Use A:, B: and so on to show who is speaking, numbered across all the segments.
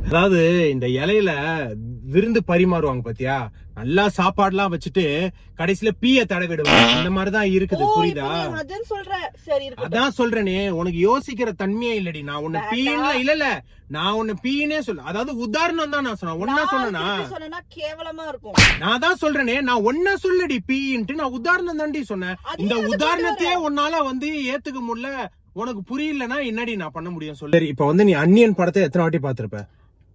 A: அதாவது இந்த இலையில விருந்து பரிமாறுவாங்க பாத்தியா, நல்லா சாப்பாடுலாம் வச்சுட்டு கடைசியில பீய தடவிடுவாங்க. அந்த மாதிரிதான் இருக்குது, புரியுதா? அதான் சொல்றேனே, உனக்கு யோசிக்கிற தன்மையே இல்லடி. நான் உன்ன பீன்னு இல்ல நான் உன்ன பீனே சொல்ல, அதாவது உதாரணம் தான் நான் சொன்னேன். ஒன்னா சொன்னா
B: கேவலமா இருக்கும்.
A: நான் தான் சொல்றேனே, நான் ஒன்ன சொல்லடி பீன்ட்டு, நான் உதாரணம் தாண்டி சொன்னேன். இந்த உதாரணத்தையே உன்னால ஏத்துக்க முடியல, உனக்கு புரியலன்னா என்னடி நான் பண்ண முடியும் சொல்லு. சரி, இப்ப நீ அன்னியன் படத்தை எத்தனை வாட்டி பாத்திருப்ப?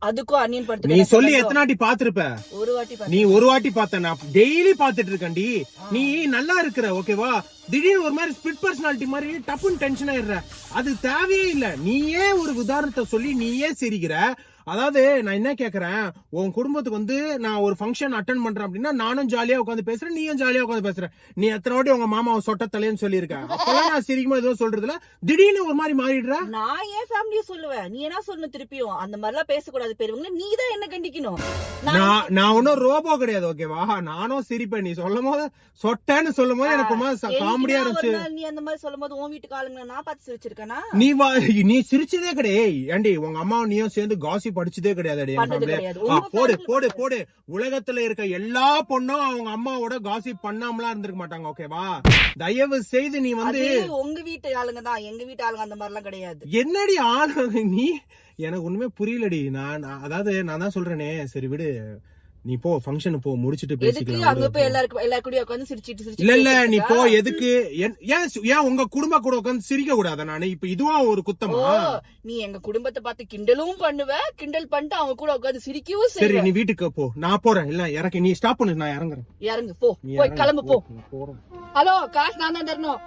B: அதுக்கும் அன்னியன் படத்துக்கு
A: நீ சொல்லி எத்தனை வாட்டி பாத்திருப்ப?
B: ஒரு வாட்டி.
A: நீ ஒரு வாட்டி பார்த்த, நான் டெய்லி பாத்துட்டு இருக்கேன்டி. நீ நல்லா இருக்கிற, ஓகேவா? திடீர்னு ஒரு மாதிரி ஸ்பிட் பர்சனாலிட்டி மாதிரி டப்புன்னு டென்ஷன் ஆயிடுற. அது தேவையே இல்ல. நீயே ஒரு உதாரணத்தை சொல்லி நீயே சிரிக்கிற. அதாவது நான் என்ன கேக்குறேன், உன் குடும்பத்துக்கு நான் ஒரு ஃபங்க்ஷன் அட்டென்ட் பண்றேன் அப்படின்னா நானும் ஜாலியா உட்காந்து பேசுறேன், நீயும் ஜாலியா உட்காந்து பேசுற. நீ எத்தனை வாட்டி உங்க மாமாவை சொட்ட தலைன்னு சொல்லியிருக்க. அப்பெல்லாம் நான் சிரிக்குமா ஏதோ சொல்றதுல திடீர்னு ஒரு மாதிரி மாறிடுற.
B: நான் ஏன் ஃபேமிலிய சொல்லுவேன், நீ என்ன சொல்லணும் திருப்பியும்? அந்த மாதிரிலாம் பேசக்கூடாது பெரியவங்க. நீ தான் என்ன கண்டிக்கணும்.
A: நான் ஒன்னும் ரோபோ கிடையாது, ஓகேவா? நானும் சிரிப்பேன். நீ சொல்லும் போது சொட்டேன்னு சொல்லும் போது எனக்கு காமெடியா இருந்துச்சு.
B: நீ அந்த மாதிரி சொல்லும் போது உன் வீட்டுக்கு ஆளுங்க நான் பார்த்து சிரிச்சிருக்கேனா?
A: நீ சிரிச்சதே கிடையாது. ஏண்டி உங்க அம்மா நீயும் சேர்ந்து காசி படிச்சதே கிடையாது. போடு போடு போடு. உலகத்துல இருக்க எல்லா பொண்ணும் அவங்க அம்மாவோட காசி பண்ணாமலாம் இருந்திருக்க மாட்டாங்க, ஓகேவா? தயவு செய்து நீ
B: உங்க வீட்டு ஆளுங்க தான், எங்க வீட்டு ஆளுங்க அந்த மாதிரி எல்லாம் கிடையாது.
A: என்னடி ஆளுங்க நீ? எனக்கு ஒண்ணுமே புரியலடி. அதாவது நான் தான் சொல்றேனே, சரி விடு, நீ போ, ஃபங்க்ஷன் போ, முடிச்சிட்டு பேசிக்கலாம்.
B: அங்க போய் எல்லாரும் கூட உட்கார்ந்து சிரிச்சிட்டு
A: இல்ல நீ போ. எதுக்கு? ஏன் உங்க குடும்ப கூட உட்கார்ந்து சிரிக்க கூடாதா? நானு இப்ப இதுவா ஒரு குத்தமா?
B: நீ எங்க குடும்பத்தை பார்த்து கிண்டலும் பண்ணுவ, கிண்டல் பண்ணிட்டு அவங்க கூட உட்கார்ந்து சிரிக்கவும் செய்வ.
A: சரி, நீ வீட்டுக்கு போ, நான் போறேன். இல்ல இறக்கி நீ ஸ்டாப் பண்ணு, நான் இறங்குறேன்.
B: இறங்கு, போ, போய் கிளம்பு, போ. ஹலோ, காசு நான் தான் தரணும்.